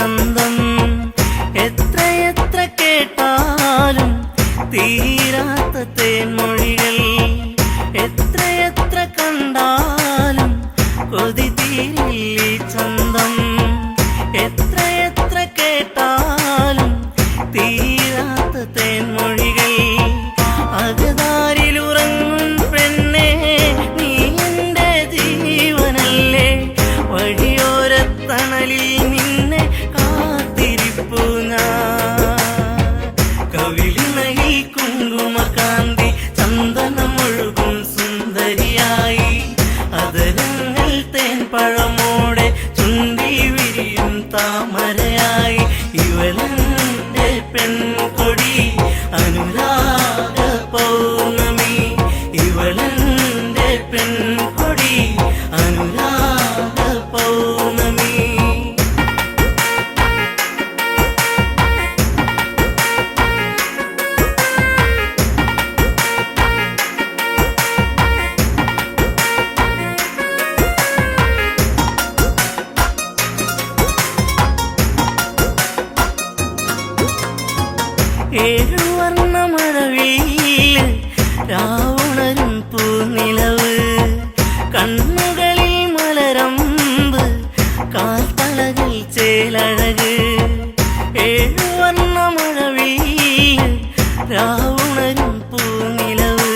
ചന്തം. എത്രയെത്ര കേട്ടാലും തീരാത്ത തേൻമൊഴികൾ, എത്രയെത്ര കണ്ടാലും കൊതി തീരില്ല ചന്തം. എത്രയെത്ര കേട്ടാലും തീരാത്ത തേൻമൊഴികൾ. അകതാരിലുറങ്ങും പെണ്ണേ നീ എൻ്റെ ജീവനല്ലേ, വഴിയോരത്തണലിൽ നിന്നെ കാത്തിരിപ്പു ഞാൻ. കവിളിണയിൽ കുങ്കുമകാന്തി ചന്ദനമൊഴുകും സുന്ദരിയായി, അതരങ്ങൾ തേൻപഴമോടെ ചുണ്ടി വിരിയും താമരയായി. ഇവളെന്റെ പെൺകൊടി അനുരാഗ പൗർണമി, ഇവളെന്റെ പെൺകൊടി അനുരാഗ പൗർണമി. ഏഴുവർണ്ണ മഴവില്ല് രാവുണരും പൂനിലവ്, കണ്ണുകളിൽ മലരമ്പ് കാൽത്തളകൾ ചേലഴക്. ഏഴുവർണ്ണ മഴവില്ല് രാവുണരും പൂനിലവ്,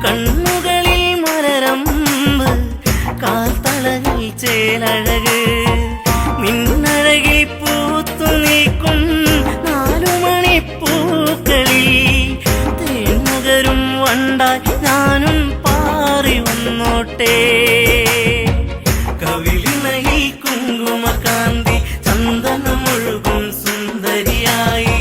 കണ്ണുകളിൽ മലരമ്പ് കാൽത്തളകൾ ചേലഴക്. നിന്നഴകി പൂത്തു നീക്കും പൂക്കളിൽ തേനുകരും വണ്ടായി ഞാനും പാറി വന്നോട്ടെ. കവിളിണയിൽ കുങ്കുമകാന്തി ചന്ദനമൊഴുകും സുന്ദരിയായി,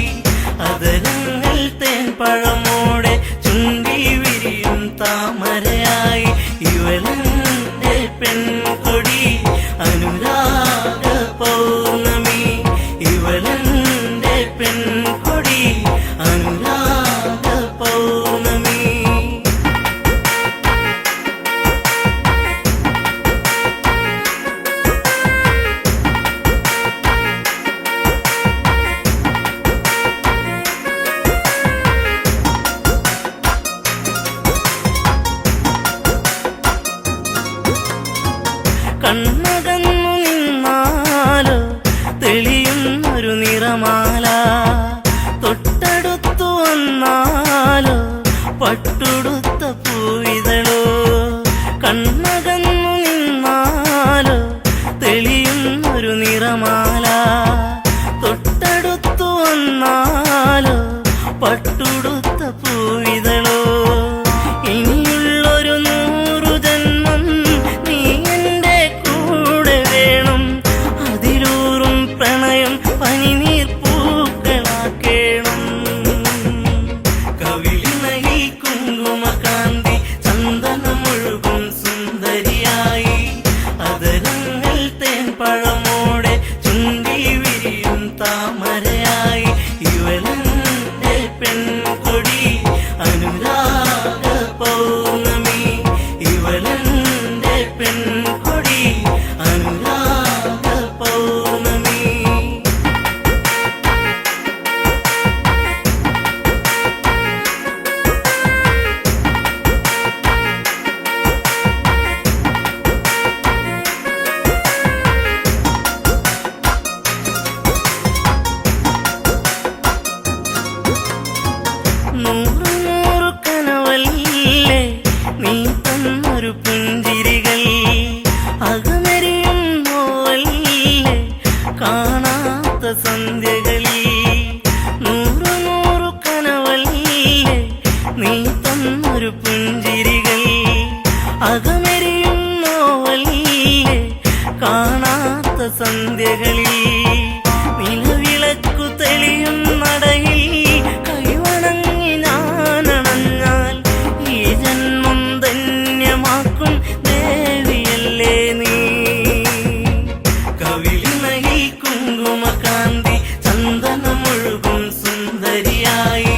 അതരങ്ങൾ തേൻപഴമോടെ ചുണ്ടി വിരിയും താമരയായി. ഇവളെന്റെ പെൺകൊടി അനുരാഗ പൗർണമി, ഇവളെന്റെ പെൺകൊടി അനുരാഗ പൗർണമി. കണ്ണകന്നു നിന്നാലോ തെളിയുന്നൊരു നിറമാല, തൊട്ടടുത്തു വന്നാലോ പട്ടുടുത്ത പൂവിതളോ. കണ്ണകന്നു നിന്നാലോ തെളിയുന്നൊരു നിറമാല, തൊട്ടടുത്തു വന്നാലോ പട്ടുടുത്ത പൂവിതളോ. ഇനിയുള്ളൊരു 100 ജന്മം നീ എൻ്റെ കൂടെ വേണം, അതിലൂറും പ്രണയം പനിനീർ പൂക്കളാക്കേണം. കവിളിണയിൽ കുങ്കുമകാന്തി ചന്ദനമൊഴുകും സുന്ദരിയായി, അതരങ്ങൾ തേൻപഴമോടെ ചുണ്ടി വിരിയും താമരയായി. ഇവളെന്റെ പെൺകൊടി അനുരാഗ പൗർണമി, ഇവളെന്റെ പെൺകൊടി അനുരാഗ പൗർണമി. നൂറ് നൂറ് കനവല്ലേ നീ തന്നൊരു പുഞ്ചിരികൾ, അകമെരിയും നോവല്ലേ കാണാത്ത സന്ധ്യകളിൽ. നൂറ് നൂറ് കനവല്ലേ നീ തന്നൊരു പുഞ്ചിരികൾ, അകമെരിയും നോവല്ലേ കാണാത്ത സന്ധ്യകളിൽ. നിലവിളക്കു തെളിയും നടയിൽ കൈവണങ്ങി ഞാനണഞ്ഞാൽ ഈ ജന്മം ധന്യമാക്കും ദേവിയല്ലേ നീ. കവിളിണയിൽ കുങ്കുമകാന്തി ചന്ദനമൊഴുകും സുന്ദരിയായി,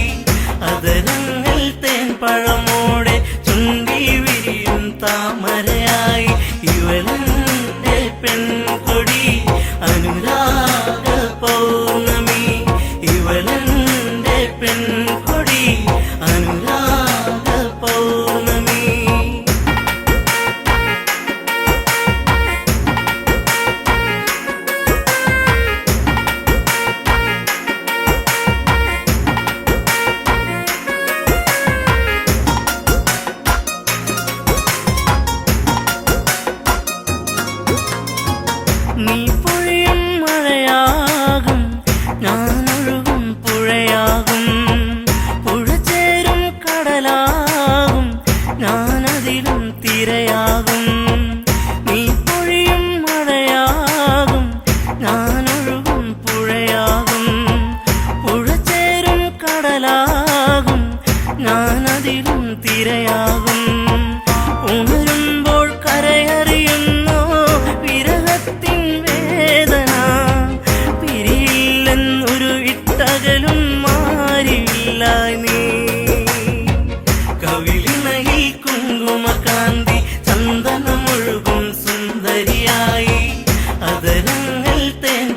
അതരങ്ങൾ തേൻപഴമോടെ ചുണ്ടി വിരിയും താമരയായി. ഇവളെന്റെ പെൺകൊടി അനുരാഗ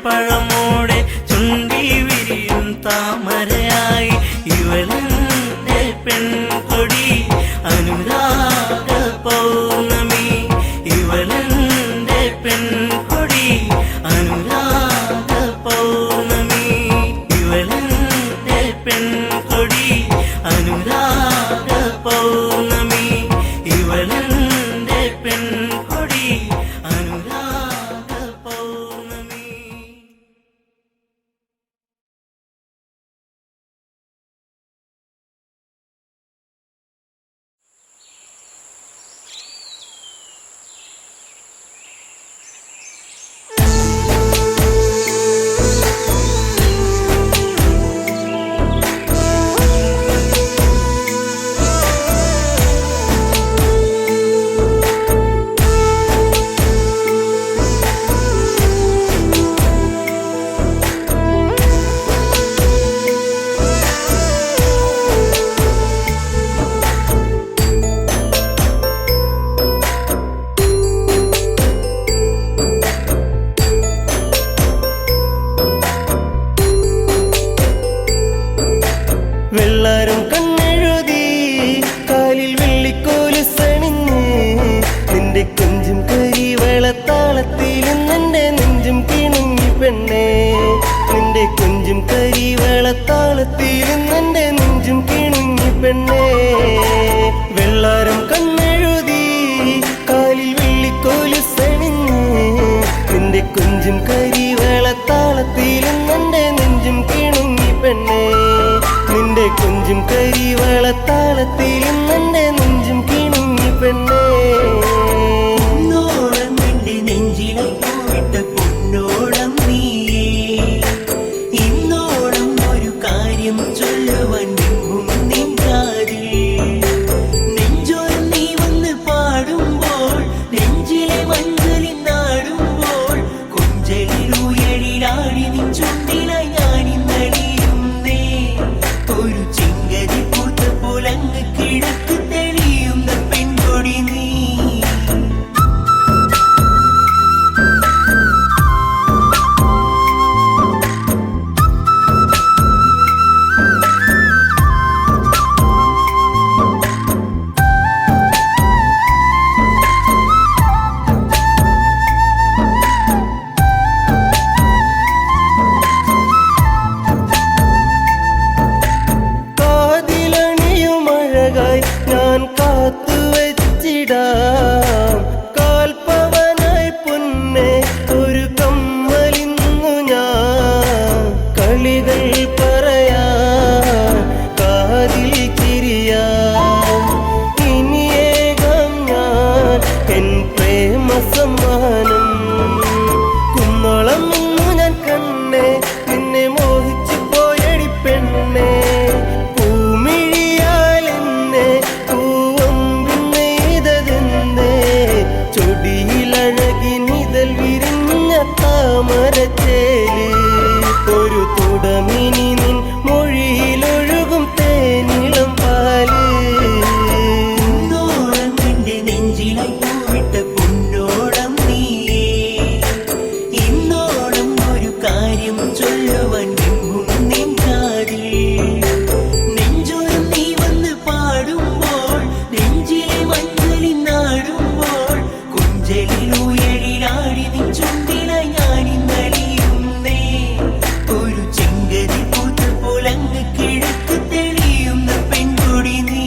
പഴമോടെ ചുണ്ടി വിരിയും താമരയായി ഇവളെന്റെ പെൺകൊടി അനുരാഗ പൗർണമി ഇവളെന്റെ പെൺകൊടി അനുരാഗ പൗർണമി ഇവളെന്റെ പെൺകൊടി അനുരാഗ പൗർണമി ഇവളെന്റെ പെൺകൊടി അനുരാഗ പൗർണമി. വെള്ളാരം കണ്ണെഴുതി കാലിൽ വെള്ളിക്കോലുസണിഞ്ഞ് നിന്റെ കൊഞ്ചും കരിവളത്താളത്തിൽ നിന്റെ നെഞ്ചും കിണുങ്ങി പെണ്ണേ നിന്റെ കൊഞ്ചും കരിവളത്താളത്തിൽ നിന്റെ നെഞ്ചും കിണുങ്ങി പെണ്ണേ വെള്ളാരം കണ്ണെഴുതി കാലിൽ വെള്ളിക്കോലുസണിഞ്ഞ് നിന്റെ കൊഞ്ചും കരിവളത്താളത്തിൽ നിന്റെ നെഞ്ചും കിണുങ്ങി പെണ്ണേ നിന്റെ കൊഞ്ചും കരിവളത്താളത്തിൽ നിന്റെ നെഞ്ചും കിണുങ്ങി പെണ്ണേ പൊന്നോളം നിന്റെ നെഞ്ചിലെ പൂവിട്ട പൊന്നോളം നീയേ ഇന്നോളം ഒരു കാര്യം ചൊല്ലുവാൻ നിന്നും നിൻ കാതിൽ നെഞ്ചോരം നീ വന്ന് പാടുമ്പോൾ നെഞ്ചിലെ മഞ്ചലിൽ നാടുമ്പോൾ കൊഞ്ചലിലുയരിലാടി നിൻ ചുണ്ടിലായി ഞാനിന്നടിയുന്നേ ഒരു ചിങ്കരി പൂത്ത പോലങ്ങ് കിഴക്ക് തെളിയുന്ന പെൺകൊടി നീ. കാതിലണിയുമഴകായി ഞാൻ കാത്തുവച്ചിടാം കാൽപ്പവനായി പൊന്നെ ഒരു കമ്മലിന്നു ഞാൻ കളികൾ പറയാൻ കാതിൽ ചിരിയാം ഇനിയേകാം ഞാൻ എൻ പ്രേമ സമ്മാനം കുന്നോളം ഇന്നു ഞാൻ കണ്ണേ നിന്നെ മോഹിച്ചു പോയടി പെണ്ണേ പൂമിഴിയാലെന്നെ പൂവമ്പിന്നെയ്തതെന്നേ ചൊടിയിലഴകിനിതൽ വിരിഞ്ഞ താമരച്ചേല് ഒരു തുടമിനി നിൻ മൊഴിയിലൊഴുകും തേനിളം പാല് പൊന്നോളം നിന്റെ നെഞ്ചിലെ പൂവിട്ട പൊന്നോളം നീയേ ഇന്നോളം ഒരു കാര്യം ചൊല്ലുവാൻ നിന്നും നിൻ കാതിൽ നെഞ്ചോരം നീ വന്ന് പാടുമ്പോൾ നെഞ്ചിലെ മഞ്ഞളിൽ നാടുമ്പോൾ കൊഞ്ചലിലുയരിലാടി നിൻ ചുണ്ടിലായി ഞാനിന്നടിയുന്നേ ഒരു ചെങ്കരി പൂത്ത പോലങ്ങ് കിഴക്ക് തെളിയുന്ന പെൺകൊടി നീ.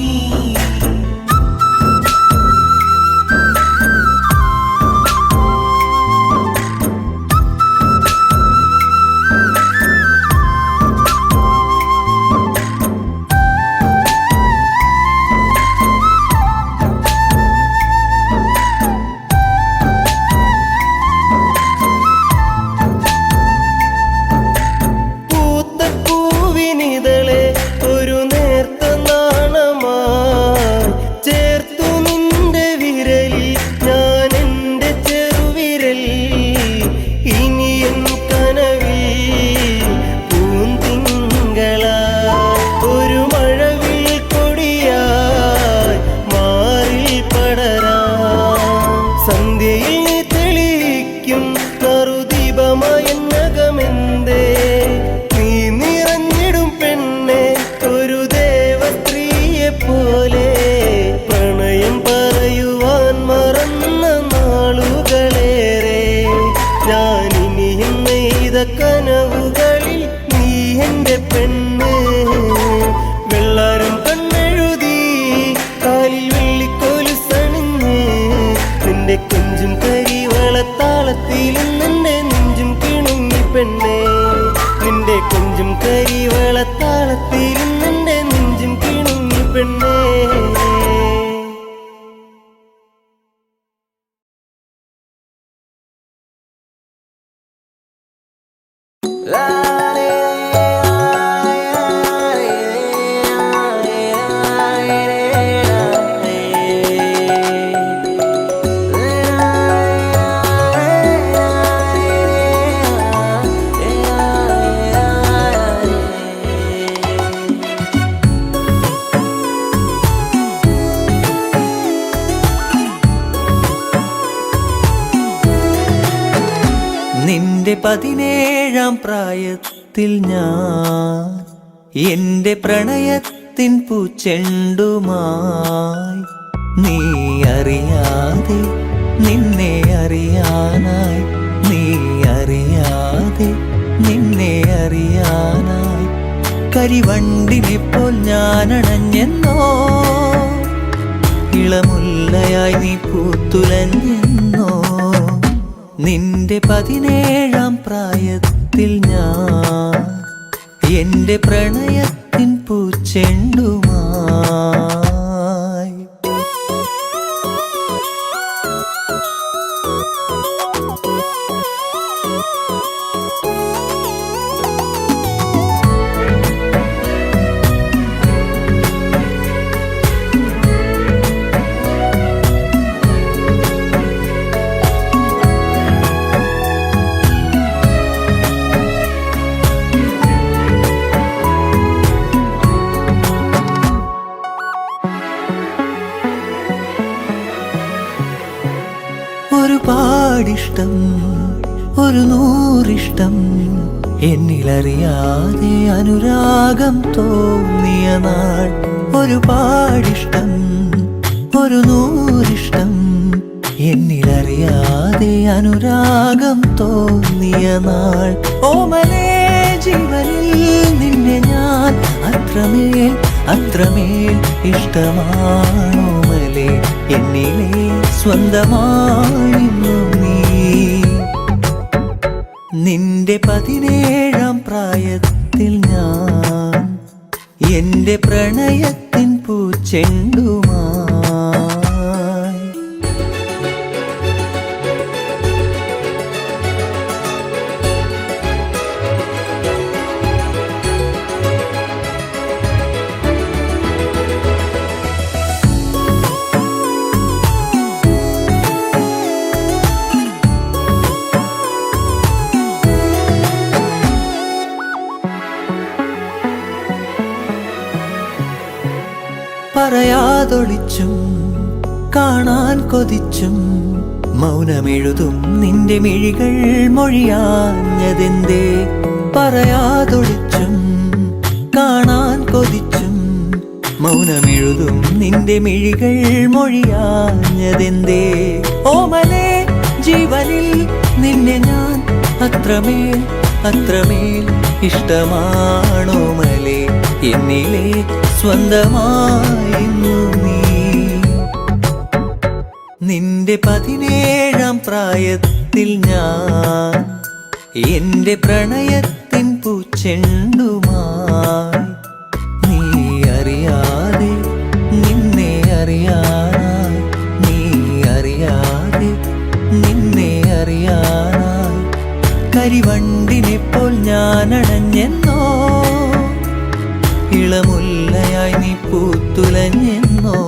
കനവുകളിൽ നീ എന്റെ പെണ്ണ്. വെള്ളാരം കണ്ണെഴുതി കാലിൽ വെള്ളിക്കോലുസണിഞ്ഞ് നിന്റെ കൊഞ്ചും കരിവളത്താളത്തിലും നിന്റെ നെഞ്ചും കിണുങ്ങി പെണ്ണേ. നിന്റെ കൊഞ്ചും കരിവളത്താളത്തിലും നിന്റെ നെഞ്ചും കിണുങ്ങി പെണ്ണേ. നിന്റെ 17-ാം പ്രായത്തിൽ ഞാൻ എന്റെ പ്രണയത്തിൻ പൂച്ചെണ്ടുമായി നീ അറിയാതെ നിന്നെ അറിയാനായി, നീ അറിയാതെ നിന്നെ അറിയാനായി കരിവണ്ടിനെപ്പോൾ ഞാനണഞ്ഞെന്നോ, ഇളമുല്ലയായി നീ പൂത്തുലഞ്ഞെന്നോ. നിന്റെ 17-ാം പ്രായത്തിൽ ഞാൻ എന്റെ പ്രണയത്തിൻ പൂച്ചെണ്ടുമായി. ഒരുപാടിഷ്ടം, ഒരു നൂറിഷ്ടം, എന്നിലറിയാതെ അനുരാഗം തോന്നിയ നാൾ. ഒരുപാടിഷ്ടം, ഒരു നൂറിഷ്ടം, എന്നിലറിയാതെ അനുരാഗം തോന്നിയ നാൾ. ഓമലേ ജീവനിൽ നിന്നെ ഞാൻ അത്രമേൽ അത്രമേൽ ഇഷ്ടമാണോമലേ, എന്നിലെ സ്വന്തമാണിന്നു നീ. നിന്റെ 17-ാം പ്രായത്തിൽ ഞാൻ എന്റെ പ്രണയത്തിൻ പൂച്ചെണ്ടുമായി. പറയാതൊളിച്ചും കാണാൻ കൊതിച്ചും മൗനമെഴുതും നിന്റെ മിഴികൾ മൊഴിയാഞ്ഞതെന്തേ. പറയാതൊളിച്ചും കാണാൻ കൊതിച്ചും മൗനമെഴുതും നിന്റെ മിഴികൾ മൊഴിയാഞ്ഞതെന്തേ. ഓമലേ ജീവനിൽ നിന്നെ ഞാൻ അത്രമേൽ അത്രമേൽ ഇഷ്ടമാണോമലേ, എന്നിലെ സ്വന്തമായിരുന്നു നീ. നിന്റെ 17-ാം പ്രായത്തിൽ ഞാൻ എന്റെ പ്രണയത്തിൻ പൂച്ചെണ്ടുമായി. നീ അറിയാതെ നിന്നെ അറിയാനായി, നീ അറിയാതെ നിന്നെ അറിയാനായി കരിവണ്ടിനെപ്പോൾ ഞാനണഞ്ഞെന്നോ, ഇളമുല്ലയായി നീ പൂത്തുലഞ്ഞെന്നോ.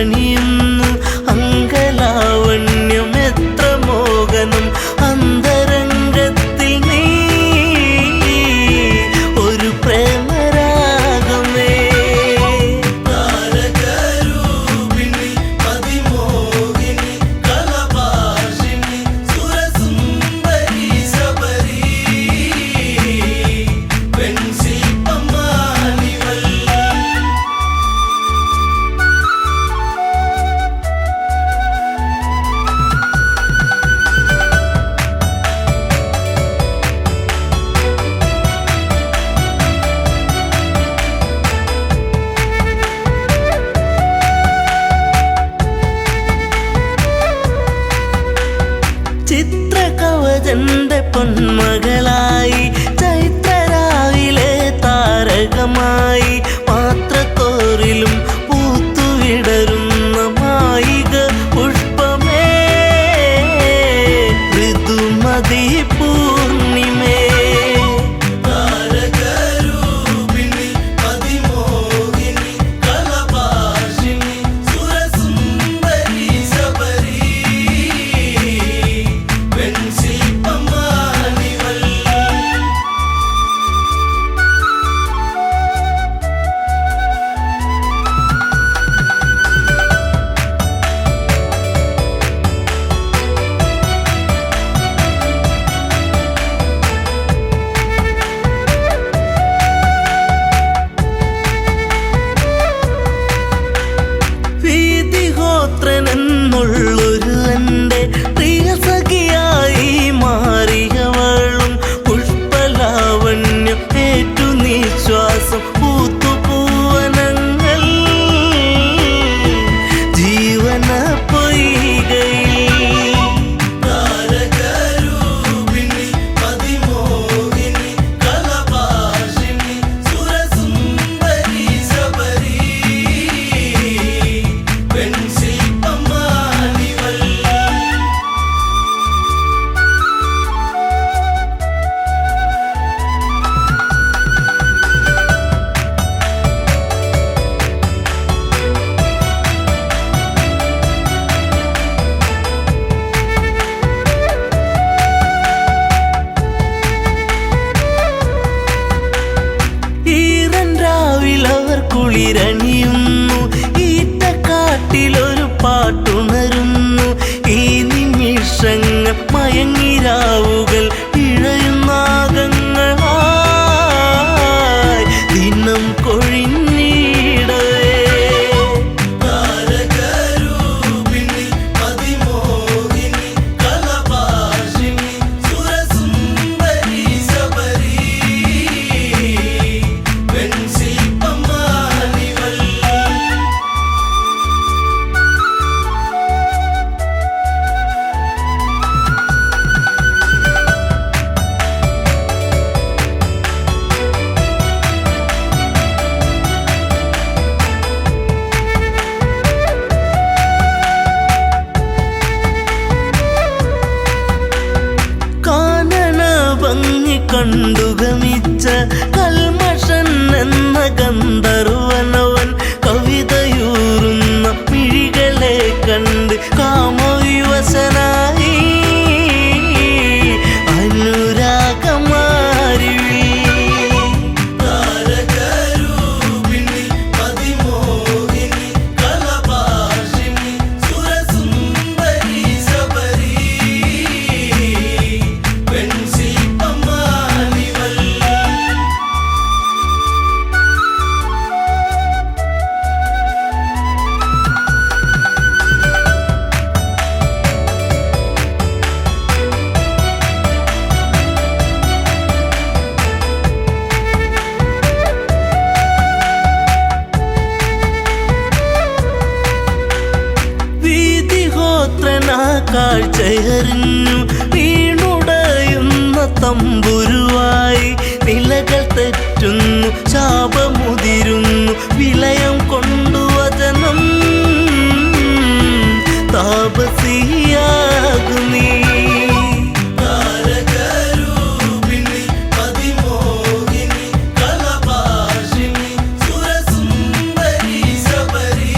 കുളിരണിയുന്നു അങ്കലാവണ്യം എത്ര മോഹനം അന്തരംഗത്തിൽ നീ ഒരു പ്രേമരാഗമേ താരകരൂപിണി മതിമോഹിനി കളഭാഷിണി സുരസുന്ദരി ശബരി വെൺശില്പമാണിവൾ ചിത്രകവചന്റെ പൊന്മകളായി ചൈത്രരാവിലെ താരകമായി പാത്രത്തോറിലും പൂത്തുവിടരുന്ന മായിക പുഷ്പമേ ഋതുമതി പൂർണിമേ താരകരൂപിണി മതിമോഹിനി കളഭാഷിണി സുരസുന്ദരി ശബരി വെൺശില്പമാണിവൾ വീതിഹോത്രനെന്നുള്ളൊരു എൻ്റെ പ്രിയ സഖിയായി മാറിയവളും പുഷ്പലാവണ്യം ഏറ്റു നിശ്വാസം പൂത്തുപൂവനങ്ങൾ ജീവന പൊയ്കയിൽ താരകരൂപിണി മതിമോഹിനി കളഭാഷിണി സുരസുന്ദരി ശബരി വെൺശില്പമാണിവൾ ഈറൻ രാവിലവർ കുളിരണിയുന്നു ഈറ്റക്കാട്ടിലൊരു പാട്ടുണരുന്നു ഈ നിമിഷങ്ങൾ മയങ്ങിരാവുകൾ ഇഴയുന്നാഗങ്ങളായി ദിനം കൊഴിഞ്ഞിടവേ താരകരൂപിണി മതിമോഹിനി കളഭാഷിണി സുരസുന്ദരി ശബരി വെൺശില്പമാണിവൾ കാനന ഭംഗി കണ്ടുഗമിച്ച കൽമഷൻ എന്ന ഗന്ധർവനവൻ കവിതയൂറുന്ന മിഴികളെ കണ്ട് കാമവിവശനായി അനുരാഗമാരിവിൽ താരകരൂപിണി മതിമോഹിനി കളഭാഷിണി സുരസുന്ദരി ശബരി വെൺശില്പമാണിവൾ വീതിഹോത്രനാ കാഴ്ചയറിഞ്ഞു വീണുടയുന്ന തമ്പുരുവായി നിലകൾ തെറ്റുന്നു ശാപമുതിരുന്നു വിലയം കൊണ്ടു വചനം താപസിയാകു നീ താരകരൂപിണി മതിമോഹിനി കളഭാഷിണി സുരസുന്ദരി ശബരി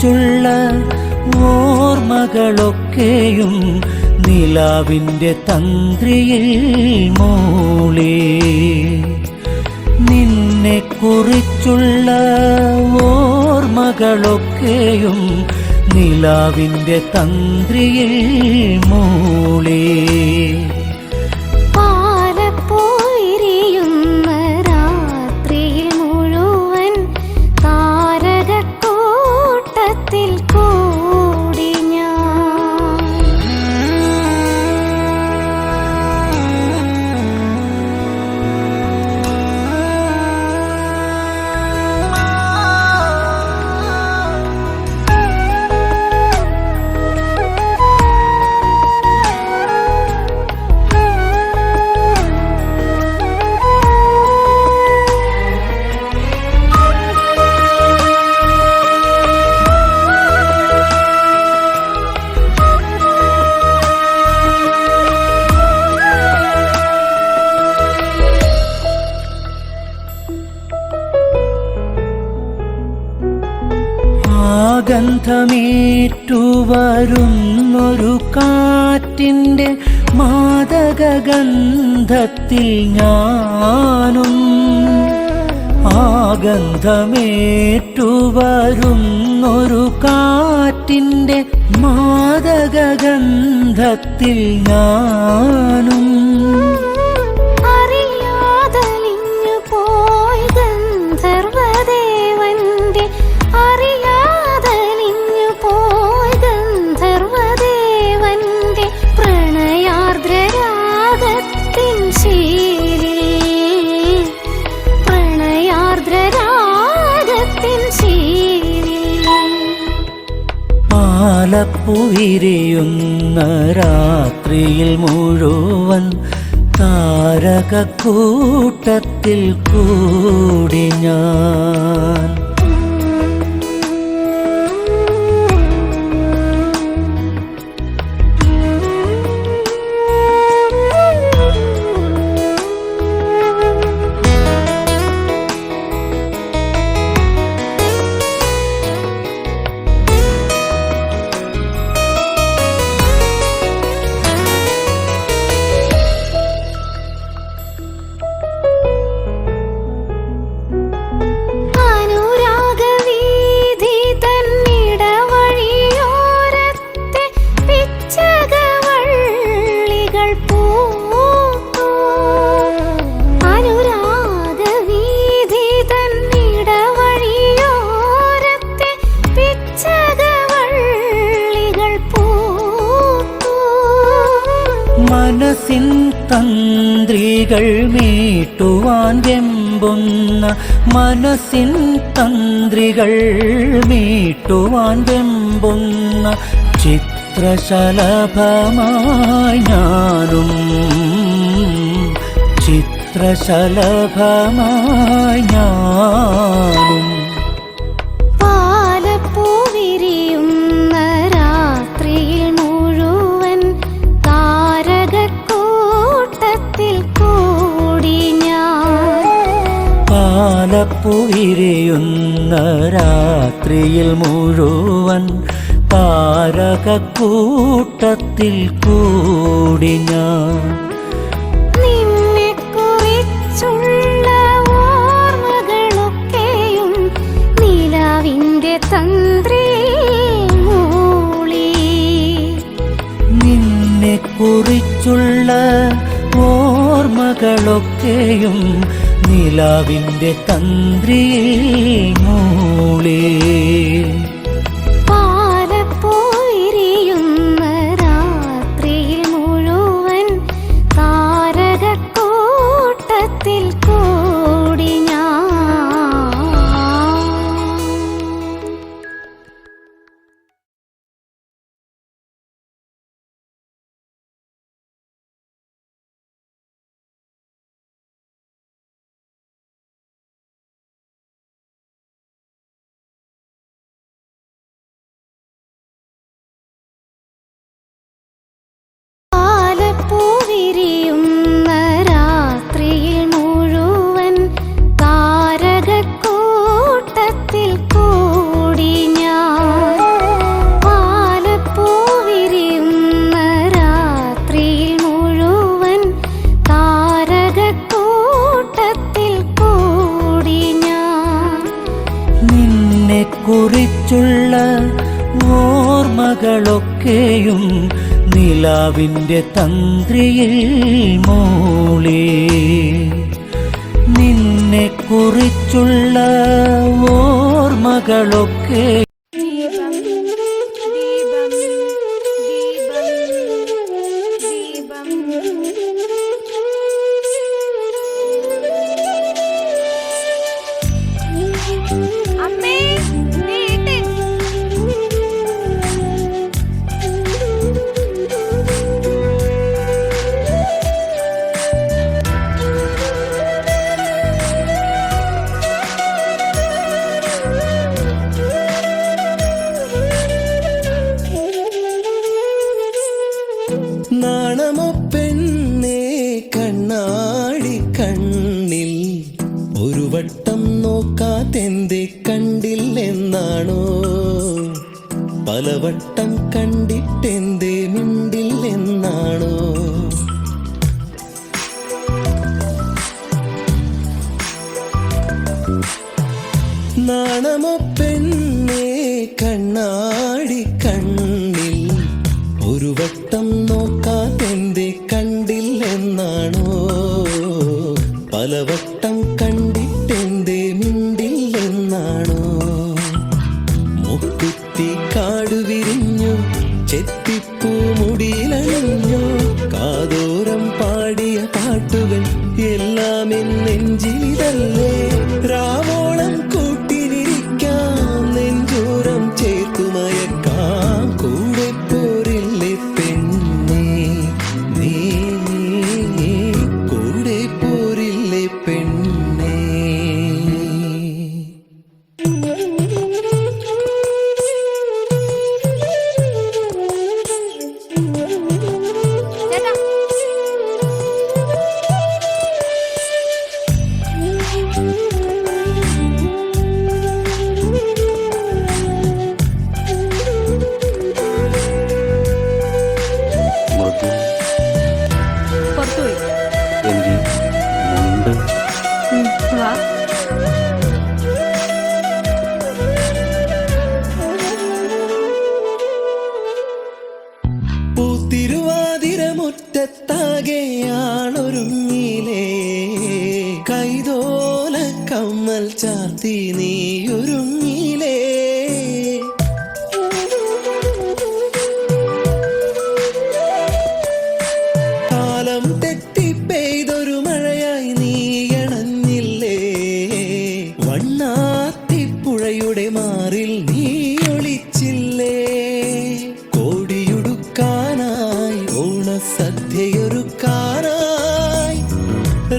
കുറിച്ചുള്ള ഓർമ്മകളൊക്കെയും നിലാവിൻ്റെ തന്ത്രിയിൽ മൂളി. നിന്നെ കുറിച്ചുള്ള ഓർമ്മകളൊക്കെയും നിലാവിൻ്റെ തന്ത്രിയിൽ മൂളി. പാലപ്പോയിരിയുന്ന രാത്രിയിൽ മുഴുവൻ താരകക്കൂട്ടത്തിൽ കൂടി ഞാൻ. ഗന്ധമേറ്റുവരുന്നൊരു കാറ്റിൻ്റെ മാദകഗന്ധത്തിൽ ഞാനും. ഗന്ധമേറ്റുവരുന്നൊരു കാറ്റിൻ്റെ മാദകഗന്ധത്തിൽ ഞാനും. അറിയാതലിഞ്ഞു പോയി ഗന്ധർവദേവന്റെ അറിയാതലിഞ്ഞു പോയി ഗന്ധർവദേവന്റെ പ്രണയാർദ്രരാഗത്തിൻ ശീലിൽ പ്രണയാർദ്രരാഗത്തിൻ ശീലിൽ. പാലപ്പുവിരിയുന്ന രാത്രിയിൽ മുഴുവൻ താരകക്കൂട്ടത്തിൽ കൂടി ഞാൻ. അനുരാഗവീഥി തന്നിടവഴിയോരത്തെ പിച്ചകവള്ളികൾ പൂത്തു. അനുരാഗവീഥി തന്നിടവഴിയോരത്തെ പിച്ചകവള്ളികൾ പൂത്തു. മനസ്സിൻ തന്ത്രികൾ മീട്ടുവാൻ വെമ്പുന്ന മനസ്സിൻ തന്ത്രികൾ മീട്ടുവാൻ വെമ്പുന്ന ചിത്രശലഭമായി ഞാനും. ചിത്രശലഭമായി ഞാനും. പാലപ്പൂവിരിയുന്ന രാത്രിയിൽ മുഴുവൻ താരകക്കൂട്ടത്തിൽ കൂടി ഞാൻ. പാലപ്പുവിരിയുന്ന രാത്രിയിൽ മുഴുവൻ താരകക്കൂട്ടത്തിൽ കൂടി ഞാൻ. നിന്നെ കുറിച്ചുള്ള ഓർമ്മകളൊക്കെയും നിലാവിൻ്റെ തന്ത്രിയിൽ മൂളി. നിന്നെ കുറിച്ചുള്ള ഓർമ്മകളൊക്കെയും നിലാവിൻ്റെ തന്ത്രിയിൽ മൂളി. പാലപ്പോയിരിയുന്ന രാത്രിയിൽ മുഴുവൻ താരകക്കൂട്ടത്തിൽ കൂടി കുറിച്ചുള്ള ഓർമ്മകളൊക്കെയും നിലാവിൻ്റെ തന്ത്രിയിൽ മൂളി. നിന്നെ കുറിച്ചുള്ള ഓർമ്മകളൊക്കെ ദീപം ദീപം ദീപം ദീപം. അമ്മേ നീട്ടൻ. നാണമോ പെണ്ണേ കണ്ണാടി കണ്ണിൽ ഒരു വട്ടം നോക്കാതെന്തേ കണ്ടില്ലെന്നാണോ? പലവട്ടം കണ്ടിട്ടെന്തേ മിണ്ടില്ലെന്നാണോ? നാണമോ പെണ്ണേ കണ്ണാടി കണ്ണിൽ ഒരു വട്ടം നോക്കാതെന്തേ കണ്ടില്ലെന്നാണോ? പലവട്ടം കണ്ടിട്ടെന്തേ മിണ്ടില്ലെന്നാണോ? മുക്കുത്തി കാടു വിരിഞ്ഞു ചെത്തിപ്പൂ മുടിയിലണിഞ്ഞു കാതോരം പാടിയ പാട്ടുകൾ എല്ലാം നെഞ്ചിലിതല്ലേ? രാവോളം കൂട്ടിനിരിക്കാം നെഞ്ചോരം ചേർത്തുമയക്കാം കൂടെ പോരില്ലേ പെണ്ണേ നീ കൂടെ പോരില്ലേ പെണ്ണേ? ചേട്ടാ മൃദു പുറത്തുപോയി. എങ്കിൽ മുണ്ട് വാ. പൂത്തിരുവാതിര മുറ്റത്താകെയാണൊരുങ്ങിലേ കൈതോല കമ്മൽ ചാർത്തി നീയൊരുങ്ങിലേ കാലം തെറ്റി പെയ്തൊരു മഴയായി നീയണഞ്ഞില്ലേ വണ്ണാത്തിപ്പുഴയുടെ മാറിൽ നീ ഒളിച്ചില്ലേ കോടിയുടുക്കാനായി ഓണസദ്യയൊരുക്കാനായി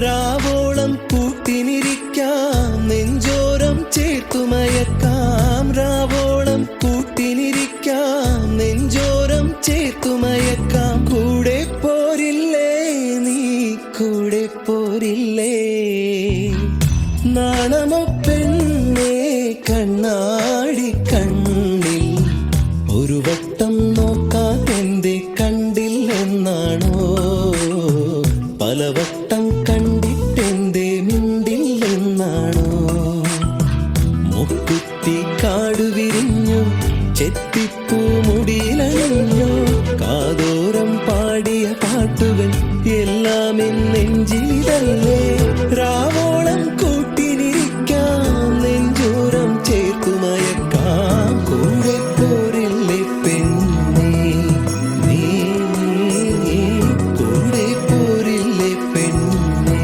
രാവോളം കൂട്ടിനിരിക്കാം നെഞ്ചോരം ചേർത്തുമയക്കാം രാവോളം കൂട്ടിനിരിക്കാം നെഞ്ചോരം ചേർത്തുമയക്കാം കൂടെ പോരില്ലേ നീ കൂടെ പോരില്ലേ? നാണമോ പെണ്ണേ കണ്ണാടി കണ്ണിൽ ഒരു വട്ടം നോക്കാതെന്തേ കണ്ടില്ലെന്നാണോ? പലവട്ടം കണ്ടിട്ടെന്തേ മിണ്ടില്ലെന്നാണോ? മുക്കുത്തി കാടു വിരിഞ്ഞു ചെത്തിപ്പൂ മുടിയിലണിഞ്ഞു കാതോരം പാടിയ പാട്ടുകൾ എല്ലാം നെഞ്ചിലിതല്ലേ? രാവോളം കൂട്ടിനിരിക്കാം നെഞ്ചോരം ചേർത്തുമയക്കാം കൂടെ പോരില്ലേ പെണ്ണേ നീ കൂടെ പോരില്ലേ പെണ്ണേ?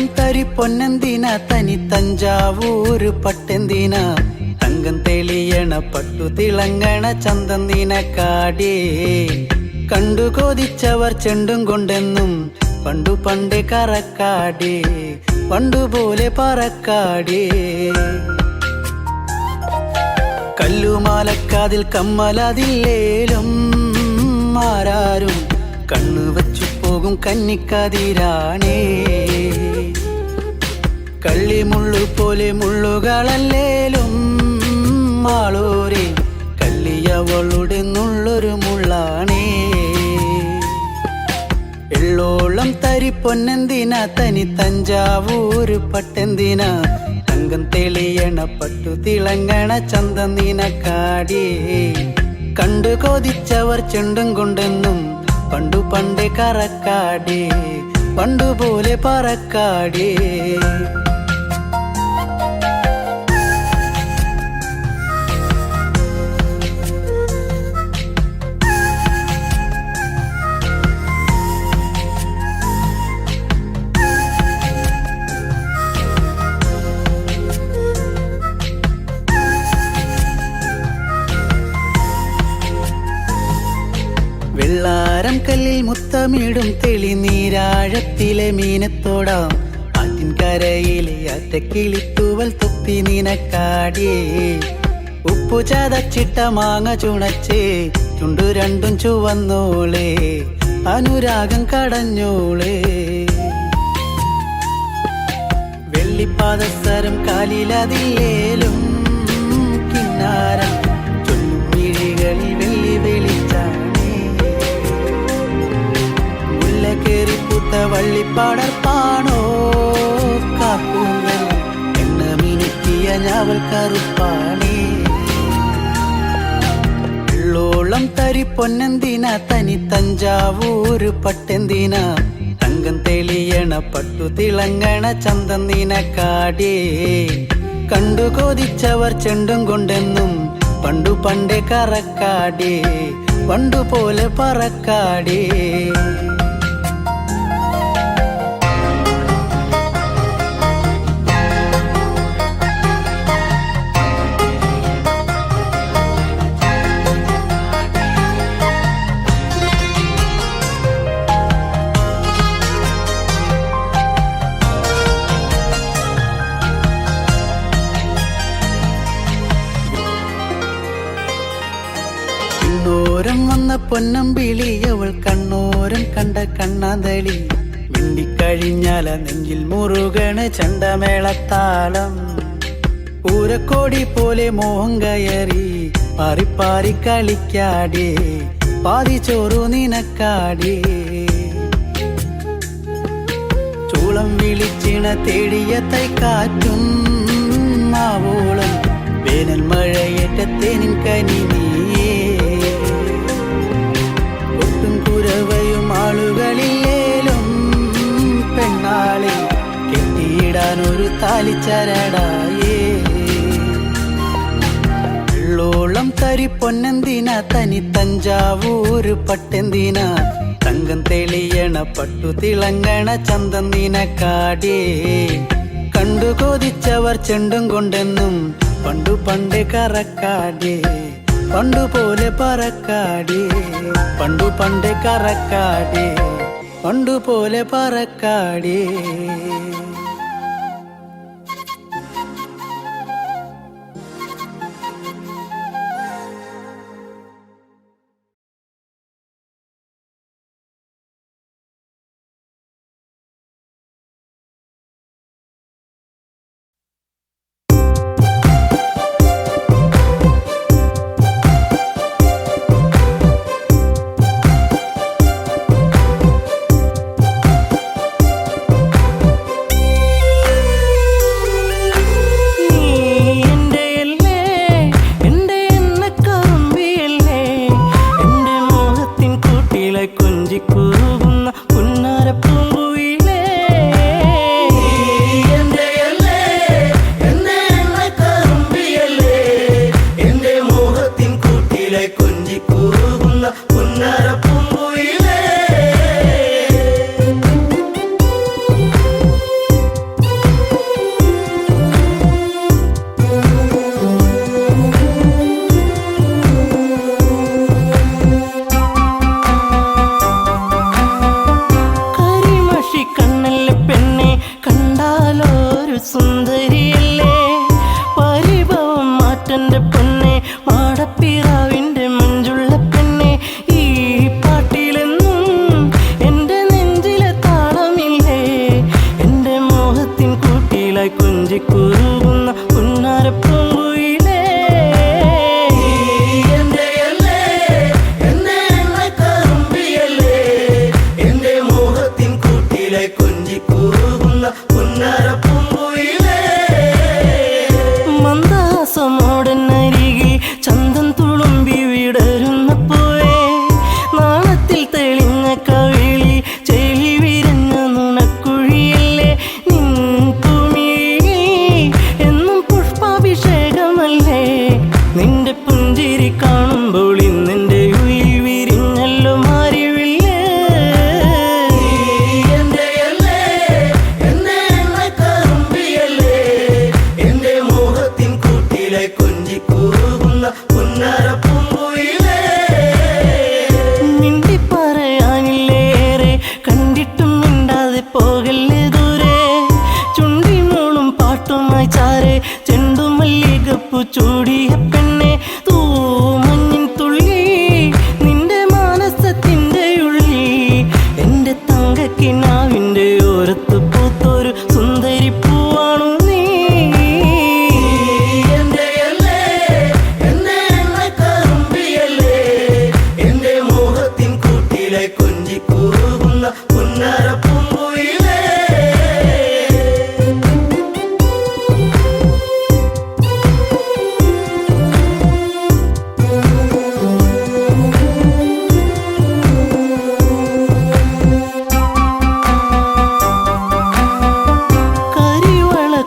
വെള്ളോളം തരി പൊന്നെന്തിന തനി തഞ്ചാവൂര് പട്ടെന്തിന തങ്കം തെളിയണ പട്ടു തിളങ്ങണ ചന്തം നിനക്കാടേ കണ്ടു കൊതിച്ചവർ ചെണ്ടും കൊണ്ടെന്നും പണ്ടു പണ്ടേ കറക്കാടേ പണ്ടുപോലെ പറക്കാടേ കല്ലുമാലക്കാതിൽ കമ്മലതില്ലേലും ആരാരും കണ്ണു വച്ചു പോകും കന്നിക്കതിരാണേ കള്ളിമുള്ളു പോലെ മുള്ളുകളല്ലേലും ആളൂരെ കള്ളിയവളുടെ നുള്ളൊരു മുള്ളാണേ എള്ളോളം തരി പൊന്നെന്തിന തനി തഞ്ചാവൂര് പട്ടെന്തിന തങ്കം തെളിയണ പട്ടു തിളങ്ങണ ചന്തം നിനക്കാടേ കണ്ടു കൊതിച്ചവർ ചെണ്ടും കൊണ്ടെന്നും പണ്ടു പണ്ടേ കറക്കാടേ പണ്ടുപോലെ പറക്കാടേ വെള്ളാരം കല്ലിൽ മുത്തമിടും തെളിനീരാഴത്തിലെ മീനത്തോടാം ആറ്റിൻ കരയിലെ അറ്റക്കിളിത്തൂവൽ തൊപ്പി നിനക്കാടേ ഉപ്പു ചതച്ചിട്ട മാങ്ങ ചുണച്ചേ ചുണ്ടു രണ്ടും ചുവന്നോളേ അനുരാഗം കടഞ്ഞോളേ വെള്ളിപ്പാദസരം കാലിലതിലേലും കിന്നാരം ചൊല്ലും മിഴികളിൽ വെള്ളി വെളിച്ചാണേ കേറിപ്പൂത്ത വള്ളിപ്പാടർപ്പാണോ കാക്കൂന്നൽ എണ്ണ മിനുക്കിയ ഞാവൽ കറുപ്പാണേ വെള്ളോളം തരി പൊന്നെന്തിന തനി തഞ്ചാവൂര് പട്ടെന്തിന തങ്കം തെളിയണ പട്ടു തിളങ്ങണ ചന്തം നിനക്കാടേ കണ്ടു കൊതിച്ചവർ ചെണ്ടും കൊണ്ടെന്നും പണ്ടു പണ്ടേ കറക്കാടേ പണ്ടുപോലെ പറക്കാടേ കണ്ണോരം വന്ന പൊന്നമ്പിളി അവൾ കണ്ണോരം കണ്ട കണ്ണാന്തളി മിണ്ടിക്കഴിഞ്ഞാല നെഞ്ചിൽ മുറുകണ ചണ്ടമേളത്താളം പൂരക്കോടി പോലെ മോഹം കയറി പാറിപ്പാറി കളിക്കാടേ പാതി ചോറു നിനക്കാടേ ചൂളം വിളിച്ചിണ തേടിയ തൈക്കാറ്റും മാവോളം വേനൽ മഴയേറ്റത്തേനിൻ കനിനിയേ ഒട്ടും കുരവയും ആളുകളില്ലേലും പെണ്ണാളെ കെട്ടിയിടാൻ ഒരു താലിച്ചരടായേ വെള്ളോളം തരി പൊന്നെന്തിന തനി തഞ്ചാവൂര് പട്ടെന്തിന തങ്കം തെളിയണ പട്ടു തിളങ്ങണ ചന്തം നിനക്കാടേ കണ്ടു കൊതിച്ചവർ ചെണ്ടും കൊണ്ടെന്നും പണ്ടു പണ്ടേ കറക്കാടേ പണ്ടുപോലെ പറക്കാടേ പണ്ടു പണ്ടേ കറക്കാടേ പണ്ടുപോലെ പറക്കാടേ ചൂടിയ പെണ്ണെ തൂമഞ്ഞിൻ തുള്ളി നിന്റെ മാനസത്തിന്റെ ഉള്ളി എന്റെ തങ്കക്കിനാവിന്റെ ഓരത്ത് പൂത്തൊരു സുന്ദരി പൂവാണു നീ എന്റെ മോഹത്തിൻ കൂട്ടിലെ കൊഞ്ചി കൂറുന്ന പുന്നര പൂങ്കുയിലേ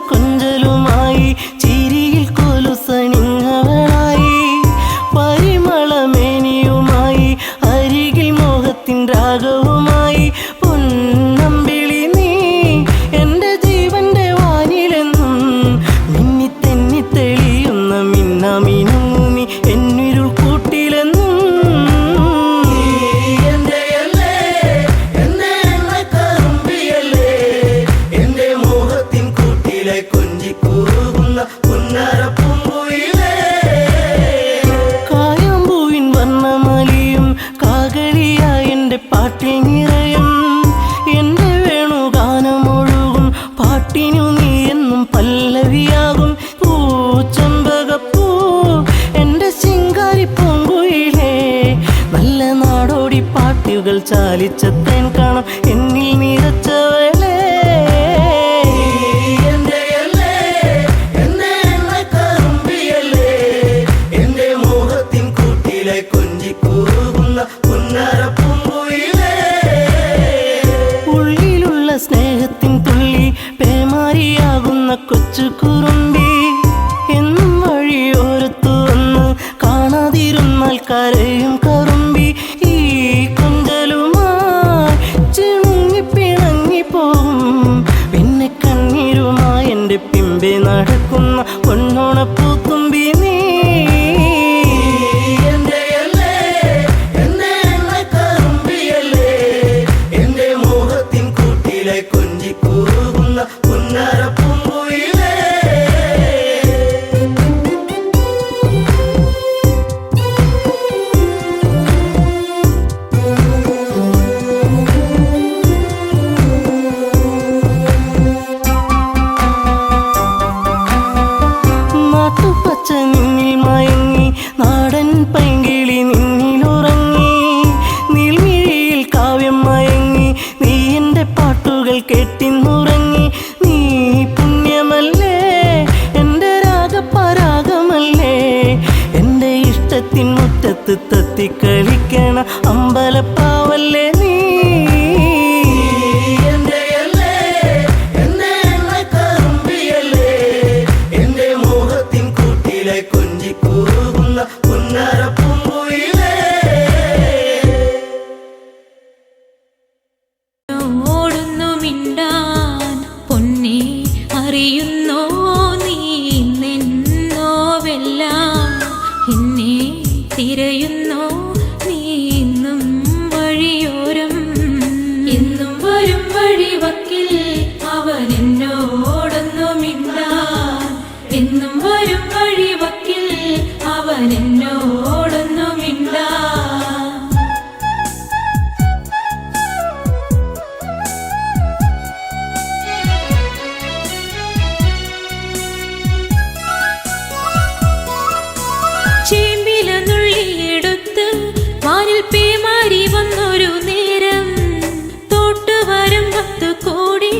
കൊഞ്ചലുമായി ചിരിയിൽ കൊലുസണിഞ്ഞവളായി പരിമളമേനിയുമായി അരികിൽ മോഹത്തിൻ രാഗവുമായി പൊന്നമ്പിളി നീ എൻ്റെ ജീവന്റെ വാനിലെന്നും മിന്നി തെന്നി തെളിയുന്ന മിന്നാമിനുങ്ങുമി എന്നിരുൾ കൂട്ടിലെന്നും കായാമ്പൂവിൻ വർണ്ണമലിയും കാകളിയായ എൻ്റെ പാട്ടിൽ നിറയും എൻ്റെ വേണുഗാനമൊഴുകും പാട്ടിനു നീ എന്നും പല്ലവിയാകും പൂച്ചമ്പകപ്പൂ എൻ്റെ ശിങ്കാരി പൂങ്കുയിലേ നല്ല നാടോടി പാട്ടുകൾ ചാലിച്ച തേൻ കാണാം എന്നിൽ നിറച്ചവളേ ഉള്ളിലുള്ള സ്നേഹത്തിൻ തുള്ളി പേമാരിയാകുന്ന കൊച്ചു കുറുമ്പി എന്നും വഴിയോരത്തു വന്ന് കാണാതിരുന്നാൽ കരയും കറുമ്പി ഈ കൊഞ്ചലുമായി ചിണുങ്ങി പിണങ്ങി പോകും പിന്നെ കണ്ണീരുമായി എൻ്റെ പിമ്പെ നടക്കുന്ന പൊന്നോണപ്പൂത്തുമ്പി നീ നാട്ടുപച്ച നിന്നിൽ മയങ്ങി നാടൻ പൈങ്കിളി നിന്നിലുറങ്ങി നീൽമിഴിയിൽ കാവ്യം മയങ്ങി നീ എൻ്റെ പാട്ടുകൾ കേട്ടിന്നുറങ്ങി നീ പുണ്യമല്ലേ എൻ്റെ രാഗപരാഗമല്ലേ എൻ്റെ ഇഷ്ടത്തിൻ മുറ്റത്ത് തത്തിക്കളിക്കണ അമ്പലപ്പാവല്ലേ നീ ഓടുന്നു മിണ്ടാൻ പൊന്നെ അറിയുന്നോ നീ നിന്നോവെല്ലാം എന്നെ തിരയുന്നോ നീ ഇന്നും വഴിയോരം എന്നും വരും വഴിവക്കിൽ അവൻ എന്നോടൊന്നു മിണ്ടാൻ എന്നും വരും വഴിവക്കിൽ അവൻ എന്നോടൊന്നു മിണ്ടാൻ ചേമ്പില നുള്ളിയെടുത്ത് വാനിൽ പേമാരി വന്നൊരു നേരം തോട്ടുവരും 10 കോടി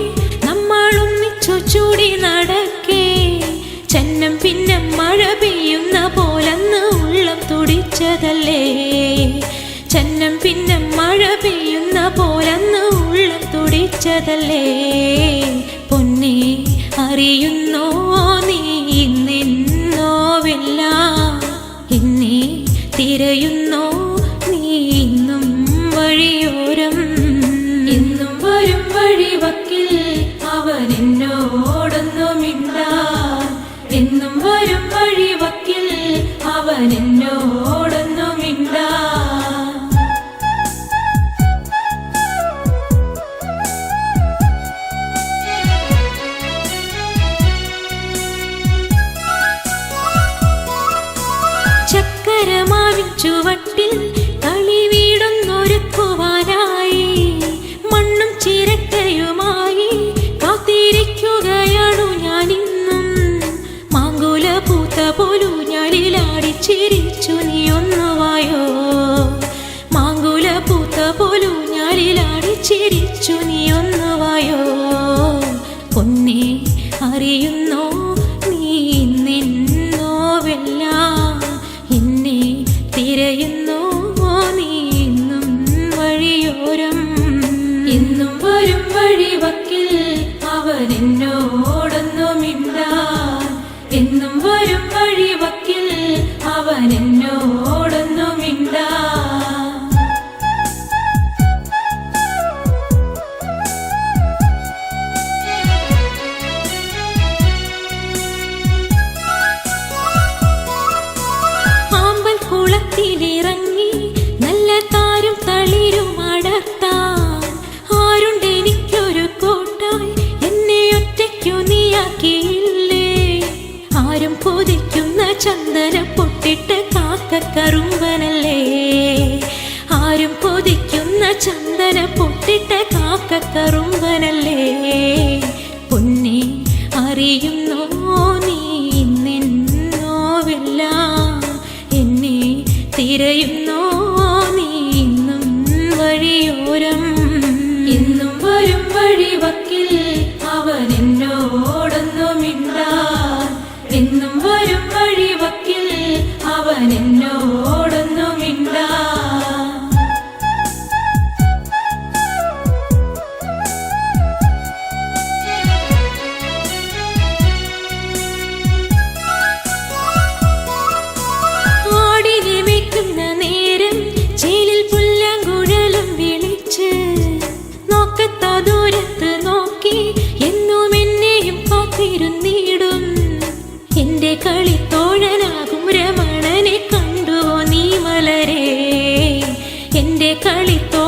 നമ്മൾ ഒന്നിച്ചു ചൂടി നടക്കേ ചന്നം പിന്നെ മഴ പെയ്യുന്ന പോലന്ന് ഉള്ളം തുടിച്ചതല്ലേ ചന്നം പിന്നെ മഴ പെയ്യുന്ന പോലന്ന് ഉള്ളം തുടിച്ചതല്ലേ പൊന്നെ അറിയുന്നോ നീ നിന്നോവെല്ലാം എന്നെ തിരയുന്നോ നീ ഇന്നും വഴിയോരം എന്നും വരും വഴിവക്കിൽ അവൻ എന്നോടൊന്നു മിണ്ടാൻ എന്നും വരും വഴിവക്കിൽ അവൻ എന്നോടൊന്നു മിണ്ടാൻ ചിരിച്ചു നീ ഒന്നുവായോ പൊന്നെ അറിയുന്നോ നീ നിന്നോവെല്ലാം എന്നെ തിരയുന്നോ നീ ഇന്നും വഴിയോരം എന്നും വരും വഴിവക്കിൽ അവൻ എന്നോടൊന്നു മിണ്ടാൻ എന്നും വരും വഴിവക്കിൽ അവൻ എന്നോടൊന്നു മിണ്ടാൻ ിറങ്ങി നല്ല താരും തളിരും അടർത്താൻ ആരുണ്ടെനിക്കൊരു കോട്ടായി എന്നെ ഒറ്റയ്ക്കു നീയാക്കിയില്ലേ ആരും കൊതിക്കുന്ന ചന്ദന പൊട്ടിട്ട് കാക്കക്കറുമ്പനല്ലേ ആരും കൊതിക്കുന്ന ചന്ദന പൊട്ടിട്ട് കാക്കക്കറുമ്പനല്ലേ പൊന്നെ അറിയുന്നോ നീ നിന്നോവെല്ലാം എന്നെ തിരയുന്നോ നീ ഇന്നും വഴിയോരം എന്നും വരും വഴിവക്കിൽ അവൻ എന്നോടൊന്നു മിണ്ടാൻ എന്നും വരും വഴിവക്കിൽ അവൻ എന്നോടൊന്നു മിണ്ടാൻ നേരം ചേലിൽ പുല്ലാങ്കുഴലും വിളിച്ച് നോക്കത്താ ദൂരത്ത് നോക്കി എന്നും എന്നെയും കാത്തിരുന്നിടും എന്റെ കളിത്തോഴനാകും രമണനെ കണ്ടുവോ നീ മലരേ എന്റെ കളിത്തോ